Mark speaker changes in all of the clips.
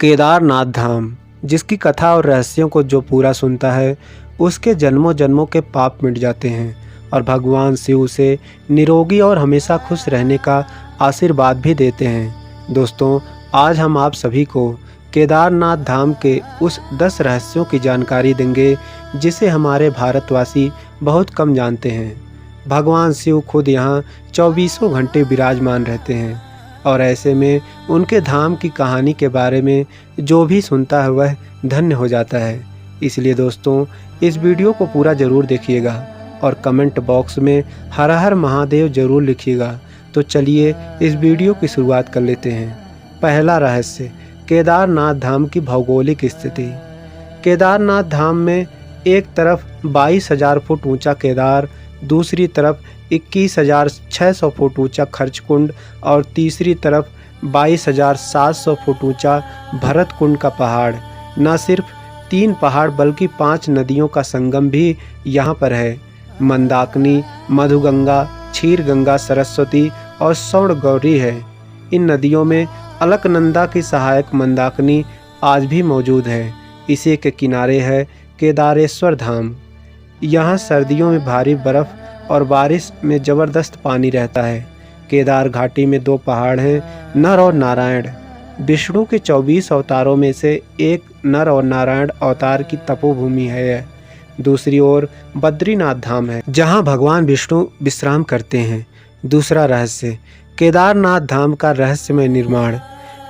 Speaker 1: केदारनाथ धाम, जिसकी कथा और रहस्यों को जो पूरा सुनता है उसके जन्मों जन्मों के पाप मिट जाते हैं और भगवान शिव उसे निरोगी और हमेशा खुश रहने का आशीर्वाद भी देते हैं। दोस्तों, आज हम आप सभी को केदारनाथ धाम के उस 10 रहस्यों की जानकारी देंगे जिसे हमारे भारतवासी बहुत कम जानते हैं। भगवान शिव खुद यहाँ 24 घंटे विराजमान रहते हैं और ऐसे में उनके धाम की कहानी के बारे में जो भी सुनता है वह धन्य हो जाता है। इसलिए दोस्तों, इस वीडियो को पूरा ज़रूर देखिएगा और कमेंट बॉक्स में हर हर महादेव ज़रूर लिखिएगा। तो चलिए इस वीडियो की शुरुआत कर लेते हैं। पहला रहस्य, केदारनाथ धाम की भौगोलिक स्थिति। केदारनाथ धाम में एक तरफ 22,000 फुट ऊंचा केदार, दूसरी तरफ 21,600 फुट ऊंचा खर्चकुंड और तीसरी तरफ 22,700 फुट ऊंचा भरतकुंड का पहाड़। न सिर्फ 3 पहाड़ बल्कि 5 नदियों का संगम भी यहाँ पर है। मंदाकिनी, मधुगंगा, क्षीरगंगा, सरस्वती और स्वर्णगौरी है। इन नदियों में अलकनंदा की सहायक मंदाकिनी आज भी मौजूद है। इसी के किनारे है केदारेश्वर धाम। यहाँ सर्दियों में भारी बर्फ़ और बारिश में ज़बरदस्त पानी रहता है। केदार घाटी में 2 पहाड़ हैं, नर और नारायण। विष्णु के 24 अवतारों में से एक नर और नारायण अवतार की तपोभूमि है। दूसरी ओर बद्रीनाथ धाम है, जहाँ भगवान विष्णु विश्राम करते हैं। दूसरा रहस्य, केदारनाथ धाम का रहस्यमय निर्माण।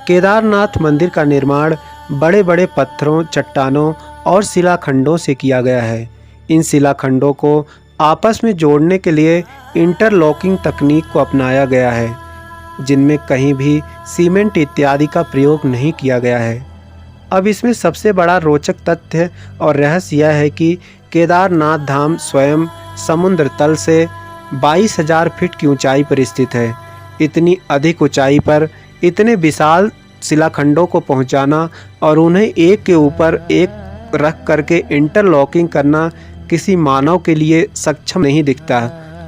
Speaker 1: केदारनाथ मंदिर का निर्माण बड़े बड़े पत्थरों, चट्टानों और शिलाखंडों से किया गया है। इन शिलाखंडों को आपस में जोड़ने के लिए इंटरलॉकिंग तकनीक को अपनाया गया है, जिनमें कहीं भी सीमेंट इत्यादि का प्रयोग नहीं किया गया है। अब इसमें सबसे बड़ा रोचक तथ्य और रहस्य यह है कि केदारनाथ धाम स्वयं समुद्र तल से 22,000 फीट की ऊंचाई पर स्थित है। इतनी अधिक ऊंचाई पर इतने विशाल शिलाखंडों को पहुंचाना और उन्हें एक के ऊपर एक रख करके इंटरलॉकिंग करना किसी मानव के लिए सक्षम नहीं दिखता।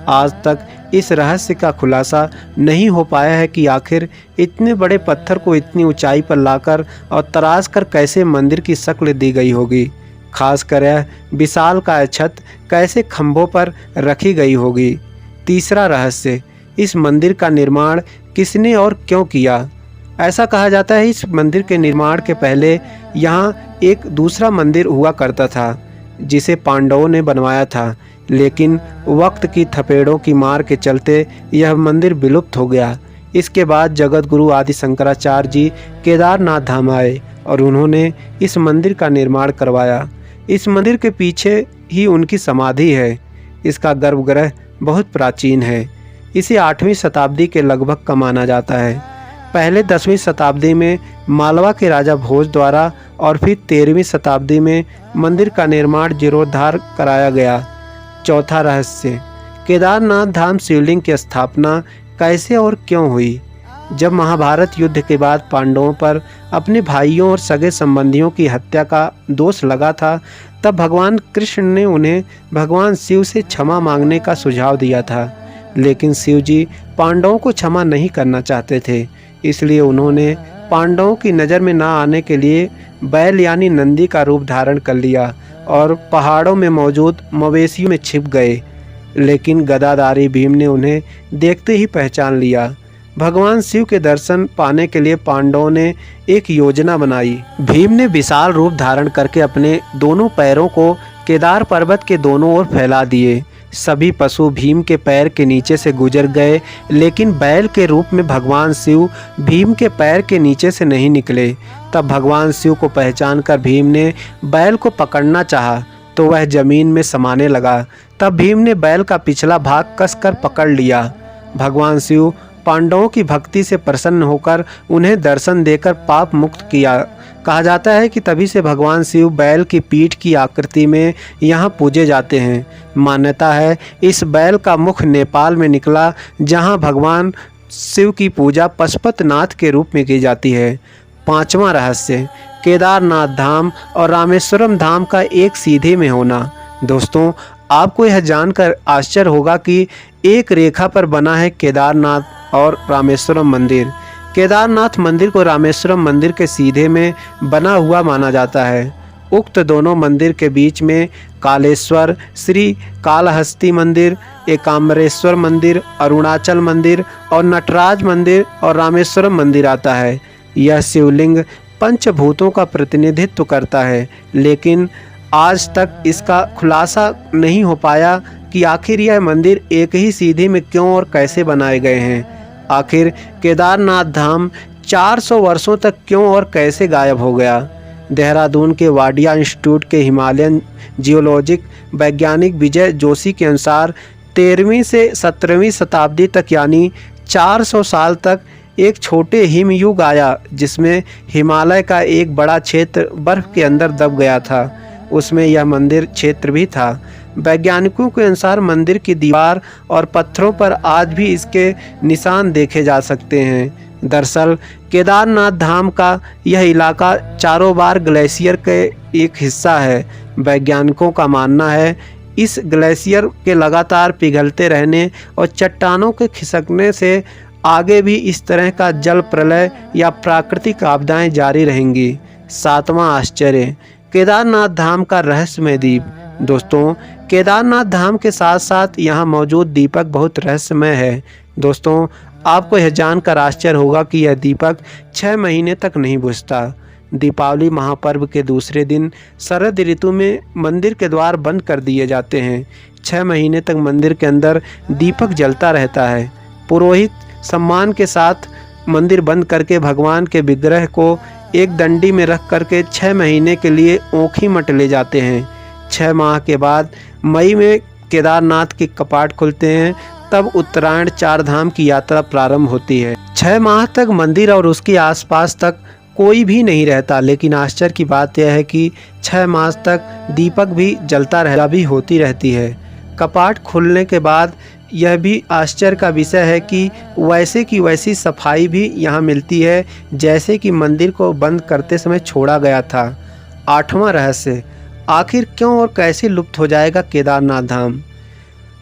Speaker 1: आज तक इस रहस्य का खुलासा नहीं हो पाया है कि आखिर इतने बड़े पत्थर को इतनी ऊंचाई पर लाकर और तराश कर कैसे मंदिर की शक्ल दी गई होगी। खासकर यह विशालकाय छत कैसे खंभों पर रखी गई होगी। तीसरा रहस्य, इस मंदिर का निर्माण किसने और क्यों किया। ऐसा कहा जाता है इस मंदिर के निर्माण के पहले यहाँ एक दूसरा मंदिर हुआ करता था जिसे पांडवों ने बनवाया था, लेकिन वक्त की थपेड़ों की मार के चलते यह मंदिर विलुप्त हो गया। इसके बाद जगत गुरु आदि शंकराचार्य जी केदारनाथ धाम आए और उन्होंने इस मंदिर का निर्माण करवाया। इस मंदिर के पीछे ही उनकी समाधि है। इसका गर्भगृह बहुत प्राचीन है। इसे 8वीं शताब्दी के लगभग का माना जाता है। पहले 10वीं शताब्दी में मालवा के राजा भोज द्वारा और फिर 13वीं शताब्दी में मंदिर का निर्माण जीर्णोद्धार कराया गया। चौथा रहस्य, केदारनाथ धाम शिवलिंग की स्थापना कैसे और क्यों हुई। जब महाभारत युद्ध के बाद पांडवों पर अपने भाइयों और सगे संबंधियों की हत्या का दोष लगा था, तब भगवान कृष्ण ने उन्हें भगवान शिव से क्षमा मांगने का सुझाव दिया था। लेकिन शिव जी पांडवों को क्षमा नहीं करना चाहते थे, इसलिए उन्होंने पांडवों की नज़र में ना आने के लिए बैल यानी नंदी का रूप धारण कर लिया और पहाड़ों में मौजूद मवेशियों में छिप गए। लेकिन गदाधारी भीम ने उन्हें देखते ही पहचान लिया। भगवान शिव के दर्शन पाने के लिए पांडवों ने एक योजना बनाई। भीम ने विशाल रूप धारण करके अपने दोनों पैरों को केदार पर्वत के दोनों ओर फैला दिए। सभी पशु भीम के पैर के नीचे से गुजर गए, लेकिन बैल के रूप में भगवान शिव भीम के पैर के नीचे से नहीं निकले। तब भगवान शिव को पहचानकर भीम ने बैल को पकड़ना चाहा तो वह जमीन में समाने लगा। तब भीम ने बैल का पिछला भाग कसकर पकड़ लिया। भगवान शिव पांडवों की भक्ति से प्रसन्न होकर उन्हें दर्शन देकर पाप मुक्त किया। कहा जाता है कि तभी से भगवान शिव बैल की पीठ की आकृति में यहाँ पूजे जाते हैं। मान्यता है इस बैल का मुख नेपाल में निकला, जहाँ भगवान शिव की पूजा पशुपतिनाथ के रूप में की जाती है। पांचवा रहस्य, केदारनाथ धाम और रामेश्वरम धाम का एक सीधे में होना। दोस्तों, आपको यह जानकर आश्चर्य होगा कि एक रेखा पर बना है केदारनाथ और रामेश्वरम मंदिर। केदारनाथ मंदिर को रामेश्वरम मंदिर के सीधे में बना हुआ माना जाता है। उक्त दोनों मंदिर के बीच में कालेश्वर, श्री कालहस्ती मंदिर, एकाम्बरेश्वर मंदिर, अरुणाचल मंदिर और नटराज मंदिर और रामेश्वरम मंदिर आता है। यह शिवलिंग पंचभूतों का प्रतिनिधित्व करता है, लेकिन आज तक इसका खुलासा नहीं हो पाया कि आखिर यह मंदिर एक ही सीढ़ी में क्यों और कैसे बनाए गए हैं। आखिर केदारनाथ धाम 400 वर्षों तक क्यों और कैसे गायब हो गया। देहरादून के वाडिया इंस्टीट्यूट के हिमालयन जियोलॉजिक वैज्ञानिक विजय जोशी के अनुसार 13वीं से 17वीं शताब्दी तक यानी 400 साल तक एक छोटे हिमयुग आया, जिसमें हिमालय का एक बड़ा क्षेत्र बर्फ के अंदर दब गया था। उसमें यह मंदिर क्षेत्र भी था। वैज्ञानिकों के अनुसार मंदिर की दीवार और पत्थरों पर आज भी इसके निशान देखे जा सकते हैं। दरअसल केदारनाथ धाम का यह इलाका चारों बार ग्लेशियर के एक हिस्सा है। वैज्ञानिकों का मानना है इस ग्लेशियर के लगातार पिघलते रहने और चट्टानों के खिसकने से आगे भी इस तरह का जल प्रलय या प्राकृतिक आपदाएं जारी रहेंगी। 7वां आश्चर्य, केदारनाथ धाम का रहस्यमय द्वीप। दोस्तों, केदारनाथ धाम के साथ साथ यहाँ मौजूद दीपक बहुत रहस्यमय है। दोस्तों, आपको यह जानकर आश्चर्य होगा कि यह दीपक 6 महीने तक नहीं बुझता। दीपावली महापर्व के दूसरे दिन शरद ऋतु में मंदिर के द्वार बंद कर दिए जाते हैं। 6 महीने तक मंदिर के अंदर दीपक जलता रहता है। पुरोहित सम्मान के साथ मंदिर बंद करके भगवान के विग्रह को एक डंडी में रख करके 6 महीने के लिए ओखी मठ ले जाते हैं। 6 माह के बाद मई में केदारनाथ के कपाट खुलते हैं। तब उत्तरायण 4 धाम की यात्रा प्रारंभ होती है। 6 माह तक मंदिर और उसके आसपास तक कोई भी नहीं रहता, लेकिन आश्चर्य की बात यह है कि 6 मास तक दीपक भी जलता रहता भी होती रहती है। कपाट खुलने के बाद यह भी आश्चर्य का विषय है कि वैसे की वैसी सफाई भी यहाँ मिलती है जैसे कि मंदिर को बंद करते समय छोड़ा गया था। 8वां रहस्य, आखिर क्यों और कैसे लुप्त हो जाएगा केदारनाथ धाम।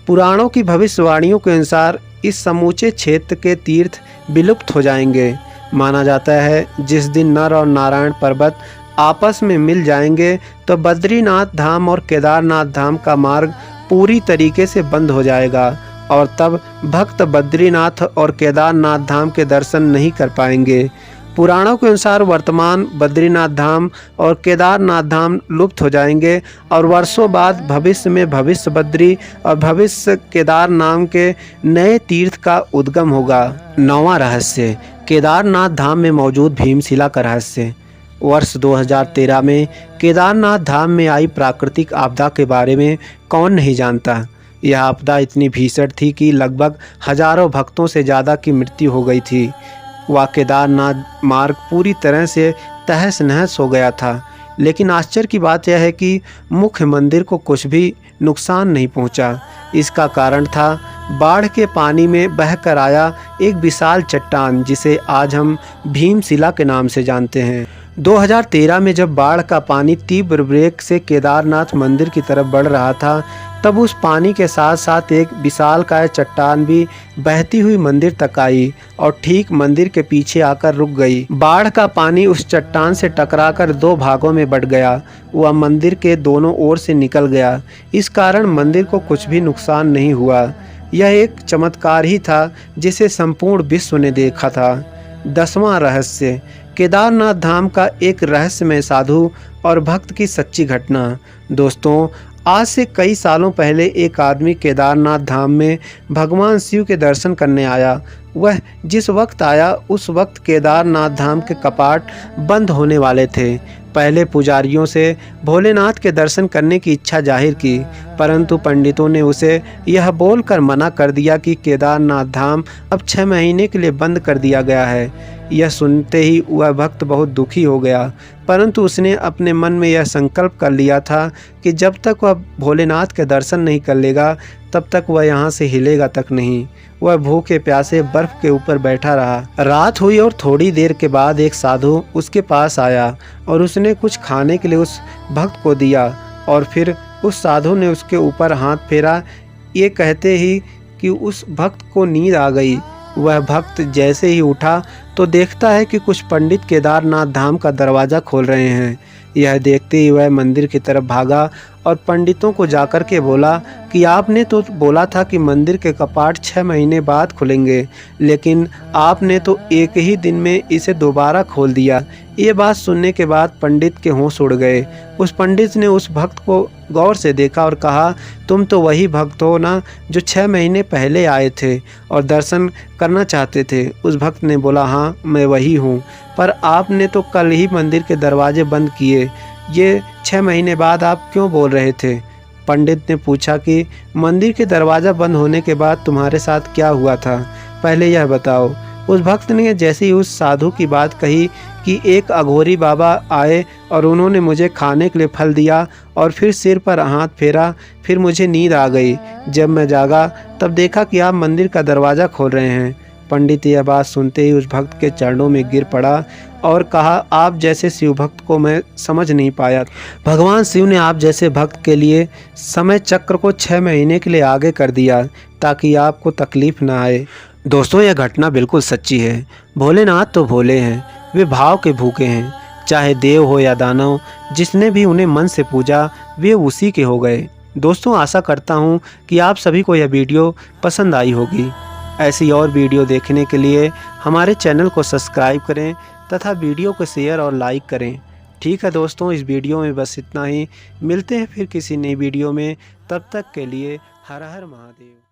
Speaker 1: पुराणों की भविष्यवाणियों के अनुसार इस समूचे क्षेत्र के तीर्थ विलुप्त हो जाएंगे। माना जाता है जिस दिन नर और नारायण पर्वत आपस में मिल जाएंगे तो बद्रीनाथ धाम और केदारनाथ धाम का मार्ग पूरी तरीके से बंद हो जाएगा और तब भक्त बद्रीनाथ और केदारनाथ धाम के दर्शन नहीं कर पाएंगे। पुराणों के अनुसार वर्तमान बद्रीनाथ धाम और केदारनाथ धाम लुप्त हो जाएंगे और वर्षों बाद भविष्य में भविष्य बद्री और भविष्य केदार नाम के नए तीर्थ का उद्गम होगा। 9वां रहस्य, केदारनाथ धाम में मौजूद भीमशिला का रहस्य। वर्ष 2013 में केदारनाथ धाम में आई प्राकृतिक आपदा के बारे में कौन नहीं जानता। यह आपदा इतनी भीषण थी कि लगभग हजारों भक्तों से ज़्यादा की मृत्यु हो गई थी। वह केदारनाथ मार्ग पूरी तरह से तहस नहस हो गया था। लेकिन आश्चर्य की बात यह है कि मुख्य मंदिर को कुछ भी नुकसान नहीं पहुंचा। इसका कारण था बाढ़ के पानी में बहकर आया एक विशाल चट्टान, जिसे आज हम भीमशिला के नाम से जानते हैं। 2013 में जब बाढ़ का पानी तीव्र वेग से केदारनाथ मंदिर की तरफ बढ़ रहा था, तब उस पानी के साथ साथ एक विशालकाय चट्टान भी बहती हुई मंदिर तक आई और ठीक मंदिर के पीछे आकर रुक गई। बाढ़ का पानी उस चट्टान से टकराकर 2 भागों में बंट गया। वह मंदिर के दोनों ओर से निकल गया। इस कारण मंदिर को कुछ भी नुकसान नहीं हुआ। यह एक चमत्कार ही था जिसे संपूर्ण विश्व ने देखा था। 10वां रहस्य, केदारनाथ धाम का एक रहस्यमय साधु और भक्त की सच्ची घटना। दोस्तों, आज से कई सालों पहले एक आदमी केदारनाथ धाम में भगवान शिव के दर्शन करने आया। वह जिस वक्त आया उस वक्त केदारनाथ धाम के कपाट बंद होने वाले थे। पहले पुजारियों से भोलेनाथ के दर्शन करने की इच्छा जाहिर की, परंतु पंडितों ने उसे यह बोलकर मना कर दिया कि केदारनाथ धाम अब 6 महीने के लिए बंद कर दिया गया है। यह सुनते ही वह भक्त बहुत दुखी हो गया, परंतु उसने अपने मन में यह संकल्प कर लिया था कि जब तक वह भोलेनाथ के दर्शन नहीं कर लेगा तब तक वह यहाँ से हिलेगा तक नहीं। वह भूखे प्यासे बर्फ के ऊपर बैठा रहा। रात हुई और थोड़ी देर के बाद एक साधु उसके पास आया और उसने कुछ खाने के लिए उस भक्त को दिया और फिर उस साधु ने उसके ऊपर हाथ फेरा। ये कहते ही कि उस भक्त को नींद आ गई। वह भक्त जैसे ही उठा तो देखता है कि कुछ पंडित केदारनाथ धाम का दरवाज़ा खोल रहे हैं। यह देखते ही वह मंदिर की तरफ भागा और पंडितों को जाकर के बोला कि आपने तो बोला था कि मंदिर के कपाट 6 महीने बाद खुलेंगे, लेकिन आपने तो एक ही दिन में इसे दोबारा खोल दिया। ये बात सुनने के बाद पंडित के होश उड़ गए। उस पंडित ने उस भक्त को गौर से देखा और कहा, तुम तो वही भक्त हो ना जो 6 महीने पहले आए थे और दर्शन करना चाहते थे। उस भक्त ने बोला, हाँ मैं वही हूँ, पर आपने तो कल ही मंदिर के दरवाजे बंद किए, ये 6 महीने बाद आप क्यों बोल रहे थे? पंडित ने पूछा कि मंदिर के दरवाज़ा बंद होने के बाद तुम्हारे साथ क्या हुआ था, पहले यह बताओ। उस भक्त ने जैसे ही उस साधु की बात कही कि एक अघोरी बाबा आए और उन्होंने मुझे खाने के लिए फल दिया और फिर सिर पर हाथ फेरा, फिर मुझे नींद आ गई। जब मैं जागा तब देखा कि आप मंदिर का दरवाज़ा खोल रहे हैं। पंडित यह बात सुनते ही उस भक्त के चरणों में गिर पड़ा और कहा, आप जैसे शिव भक्त को मैं समझ नहीं पाया। भगवान शिव ने आप जैसे भक्त के लिए समय चक्र को 6 महीने के लिए आगे कर दिया ताकि आपको तकलीफ ना आए। दोस्तों, यह घटना बिल्कुल सच्ची है। भोलेनाथ तो भोले हैं, वे भाव के भूखे हैं। चाहे देव हो या दानव, जिसने भी उन्हें मन से पूजा वे उसी के हो गए। दोस्तों, आशा करता हूँ कि आप सभी को यह वीडियो पसंद आई होगी। ऐसी और वीडियो देखने के लिए हमारे चैनल को सब्सक्राइब करें तथा वीडियो को शेयर और लाइक करें। ठीक है दोस्तों, इस वीडियो में बस इतना ही। मिलते हैं फिर किसी नई वीडियो में, तब तक के लिए हर हर महादेव।